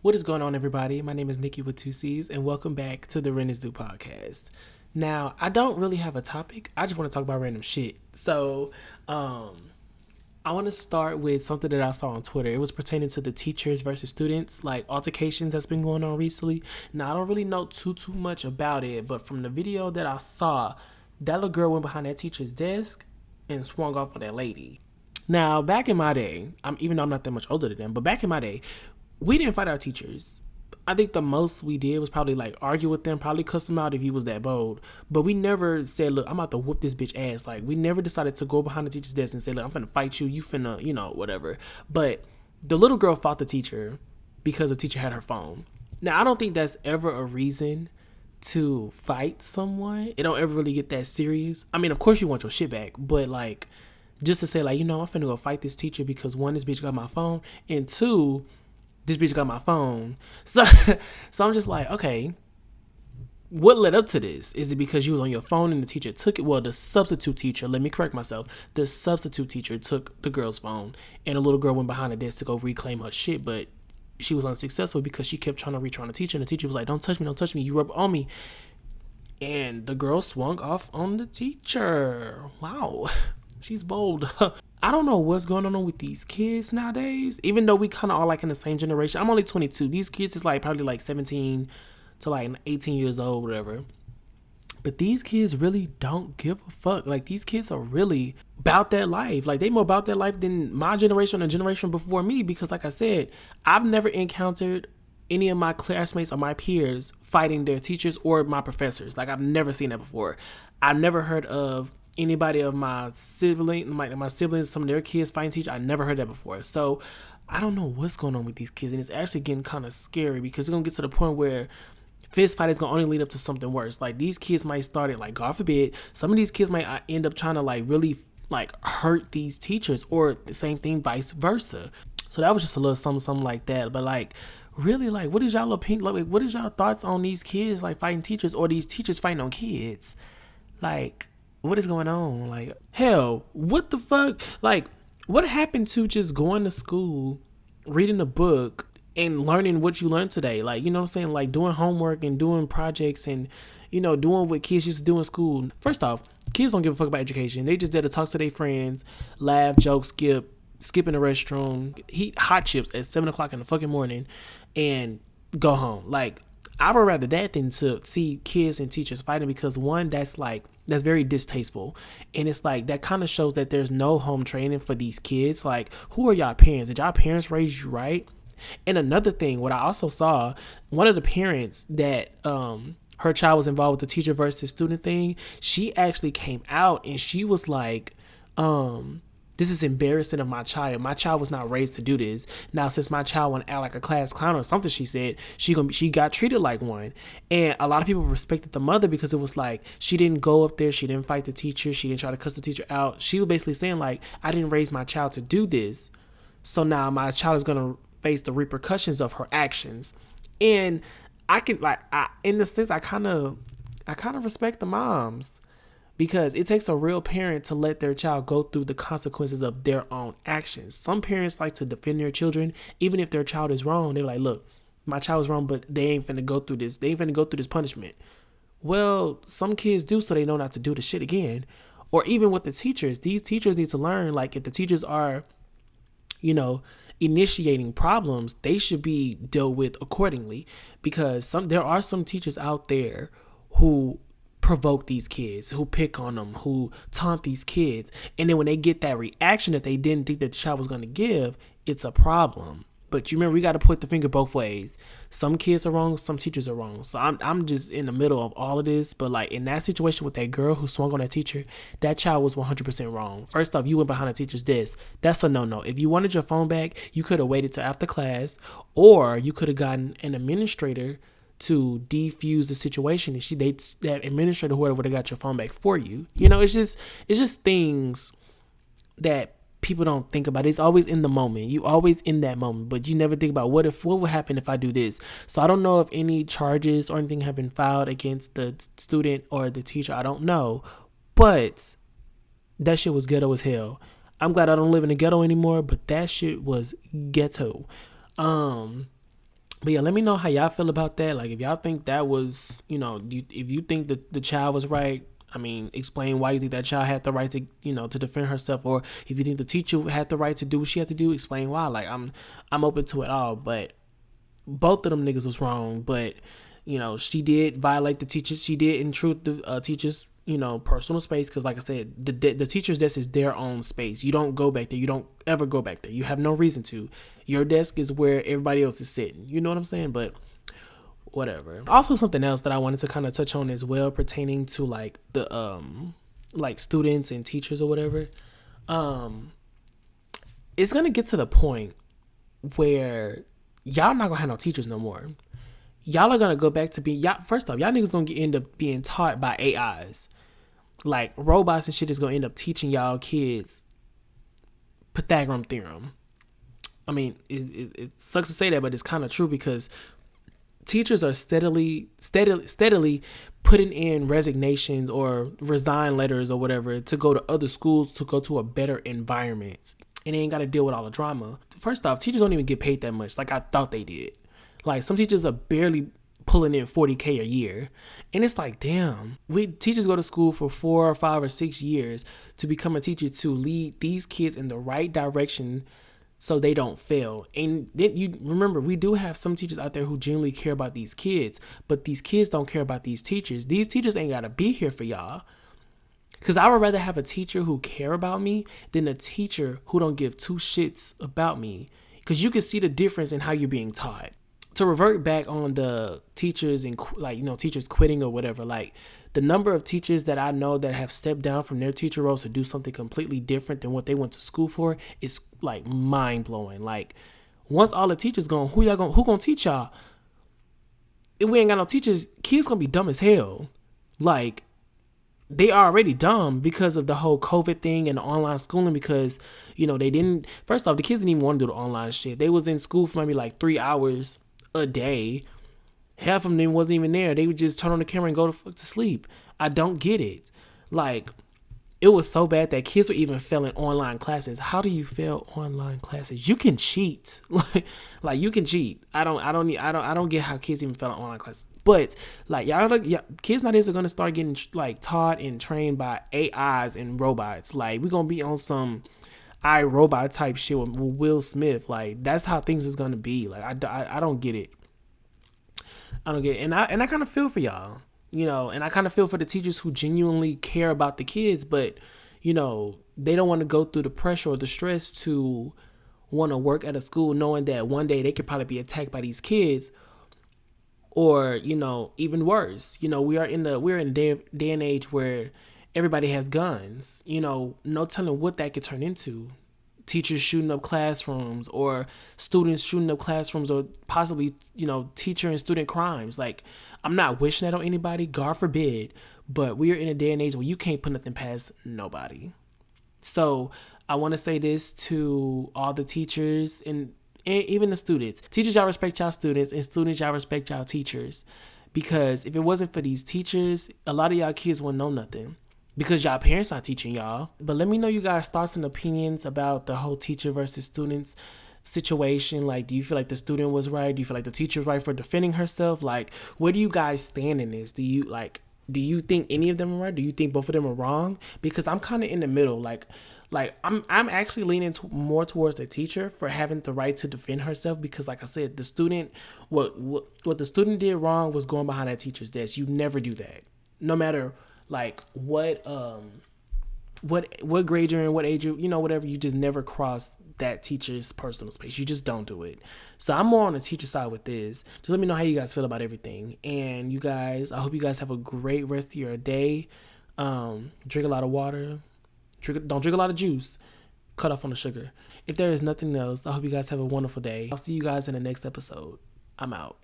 What is going on, everybody? My name is Nikki with two C's, and welcome back to the Ren is Due podcast. Now, I don't really have a topic. I just want to talk about random shit. So, I want to start with something that I saw on Twitter. It was pertaining to the teachers versus students, like altercations that's been going on recently. Now, I don't really know too much about it, but from the video that I saw, that little girl went behind that teacher's desk and swung off on that lady. Now, back in my day, even though I'm not that much older than them, but back in my day, we didn't fight our teachers. I think the most we did was probably like argue with them, probably cuss them out if he was that bold. But we never said, look, I'm about to whoop this bitch ass. Like, we never decided to go behind the teacher's desk and say, look, I'm finna fight you. You finna, whatever. But the little girl fought the teacher because the teacher had her phone. Now, I don't think that's ever a reason to fight someone. It don't ever really get that serious. I mean, of course you want your shit back, but like, just to say like, I'm finna go fight this teacher because one, this bitch got my phone, and two, this bitch got my phone. So I'm just like, okay, what led up to this? Is it because you was on your phone and the teacher took it? Well, the substitute teacher, let me correct myself. The substitute teacher took the girl's phone and the little girl went behind the desk to go reclaim her shit, but she was unsuccessful because she kept trying to reach on the teacher, and the teacher was like, don't touch me, you rub on me. And the girl swung off on the teacher. Wow. She's bold. I don't know what's going on with these kids nowadays, even though we kind of are like in the same generation. I'm only 22. These kids is like probably like 17 to like 18 years old, whatever. But these kids really don't give a fuck. Like, these kids are really about that life. Like, they more about that life than my generation or the generation before me, because like I said, I've never encountered any of my classmates or my peers fighting their teachers or my professors. Like, I've never seen that before. I've never heard of anybody of my siblings, some of their kids fighting teachers. I never heard that before. So I don't know what's going on with these kids, and it's actually getting kind of scary because it's gonna get to the point where fist fight is gonna only lead up to something worse. Like, these kids might start it, like, God forbid, some of these kids might end up trying to like really like hurt these teachers, or the same thing vice versa. So that was just a little something like that. But like, really, like, what is y'all opinion? Like, what is y'all thoughts on these kids like fighting teachers, or these teachers fighting on kids? Like, what is going on? Like, hell, what the fuck? Like, what happened to just going to school, reading a book, and learning what you learned today? Like, you know what I'm saying? Like, doing homework and doing projects and, doing what kids used to do in school. First off, kids don't give a fuck about education. They just there to talk to their friends, laugh, joke, skip in the restroom, eat hot chips at 7 o'clock in the fucking morning, and go home. Like, I would rather that than to see kids and teachers fighting, because one, that's very distasteful, and it's like that kind of shows that there's no home training for these kids. Like, who are y'all parents? Did y'all parents raise you right? And another thing, what I also saw, one of the parents that her child was involved with the teacher versus student thing, she actually came out and she was like, this is embarrassing of my child. My child was not raised to do this. Now, since my child want to act like a class clown or something, she said, she got treated like one. And a lot of people respected the mother because it was like, she didn't go up there, she didn't fight the teacher, she didn't try to cuss the teacher out. She was basically saying like, I didn't raise my child to do this, so now my child is gonna face the repercussions of her actions. And I can in the sense, I kind of respect the moms, because it takes a real parent to let their child go through the consequences of their own actions. Some parents like to defend their children, even if their child is wrong. They're like, look, my child is wrong, but they ain't finna go through this. They ain't finna go through this punishment. Well, some kids do, so they know not to do the shit again. Or even with the teachers, these teachers need to learn, like, if the teachers are, initiating problems, they should be dealt with accordingly, because there are some teachers out there who provoke these kids, who pick on them, who taunt these kids, and then when they get that reaction that they didn't think that the child was going to give, it's a problem. But you remember, we got to put the finger both ways. Some kids are wrong, some teachers are wrong. So I'm just in the middle of all of this. But like, in that situation with that girl who swung on that teacher, that child was 100% wrong. First off, you went behind a teacher's desk. That's a no-no. If you wanted your phone back, you could have waited till after class, or you could have gotten an administrator to defuse the situation, and that administrator, whoever, would have got your phone back for you. It's just things that people don't think about. It's always in the moment. You always in that moment, but you never think about what would happen if I do this. So I don't know if any charges or anything have been filed against the student or the teacher. I don't know, but that shit was ghetto as hell. I'm glad I don't live in the ghetto anymore, but that shit was ghetto. But yeah, let me know how y'all feel about that. Like, if y'all think that was, if you think that the child was right, I mean, explain why you think that child had the right to, to defend herself. Or if you think the teacher had the right to do what she had to do, explain why. Like, I'm open to it all. But both of them niggas was wrong. But she did violate the teachers. She did intrude the teachers, personal space. Because like I said, the teacher's desk is their own space. You don't go back there. You don't ever go back there. You have no reason to. Your desk is where everybody else is sitting. You know what I'm saying? But whatever. Also, something else that I wanted to kind of touch on as well, pertaining to like the like students and teachers or whatever. It's gonna get to the point where y'all not gonna have no teachers no more. Y'all are gonna go back to being y'all. First off, y'all niggas gonna end up being taught by AIs. Like, robots and shit is gonna end up teaching y'all kids Pythagorean theorem. I mean, it sucks to say that, but it's kind of true, because teachers are steadily putting in resignations or resign letters or whatever to go to other schools, to go to a better environment, and they ain't got to deal with all the drama. First off, teachers don't even get paid that much like I thought they did. Like, some teachers are barely pulling in $40K a year, and it's like, damn, we teachers go to school for 4 or 5 or 6 years to become a teacher, to lead these kids in the right direction so they don't fail. And then you remember, we do have some teachers out there who genuinely care about these kids, but these kids don't care about these teachers. These teachers ain't gotta be here for y'all. Because I would rather have a teacher who care about me than a teacher who don't give two shits about me. Because you can see the difference in how you're being taught. To revert back on the teachers and teachers quitting or whatever, like, the number of teachers that I know that have stepped down from their teacher roles to do something completely different than what they went to school for is like mind blowing. Like, once all the teachers gone, who gonna teach y'all? If we ain't got no teachers, kids gonna be dumb as hell. Like, they are already dumb because of the whole COVID thing and the online schooling, because they didn't, first off, the kids didn't even want to do the online shit. They was in school for maybe like 3 hours a day. Half of them wasn't even there. They would just turn on the camera and go to sleep. I don't get it. Like, it was so bad that kids were even failing online classes. How do you fail online classes? You can cheat. Like, you can cheat. I don't get how kids even fail online classes. But like, kids nowadays are gonna start getting like taught and trained by AIs and robots. Like, we're gonna be on some iRobot type shit with Will Smith. Like, that's how things is gonna be. Like, I don't get it. I don't get it. And I kind of feel for y'all, and I kind of feel for the teachers who genuinely care about the kids, but they don't want to go through the pressure or the stress to want to work at a school knowing that one day they could probably be attacked by these kids, or even worse. We're in a day and age where everybody has guns. No telling what that could turn into. Teachers shooting up classrooms, or students shooting up classrooms, or possibly, teacher and student crimes. Like, I'm not wishing that on anybody, God forbid, but we are in a day and age where you can't put nothing past nobody. So I want to say this to all the teachers and even the students. Teachers, y'all respect y'all students, and students, y'all respect y'all teachers. Because if it wasn't for these teachers, a lot of y'all kids wouldn't know nothing, because y'all parents not teaching y'all. But let me know you guys' thoughts and opinions about the whole teacher versus students situation. Like, do you feel like the student was right? Do you feel like the teacher was right for defending herself? Like, where do you guys stand in this? Do you think any of them are right? Do you think both of them are wrong? Because I'm kind of in the middle. Like I'm actually leaning more towards the teacher for having the right to defend herself, because like I said, the student, what the student did wrong was going behind that teacher's desk. You never do that, no matter like what grade you're in, what age whatever. You just never cross that teacher's personal space. You just don't do it. So I'm more on the teacher side with this. Just let me know how you guys feel about everything. And you guys, I hope you guys have a great rest of your day. Drink a lot of water. Don't drink a lot of juice. Cut off on the sugar. If there is nothing else, I hope you guys have a wonderful day. I'll see you guys in the next episode. I'm out.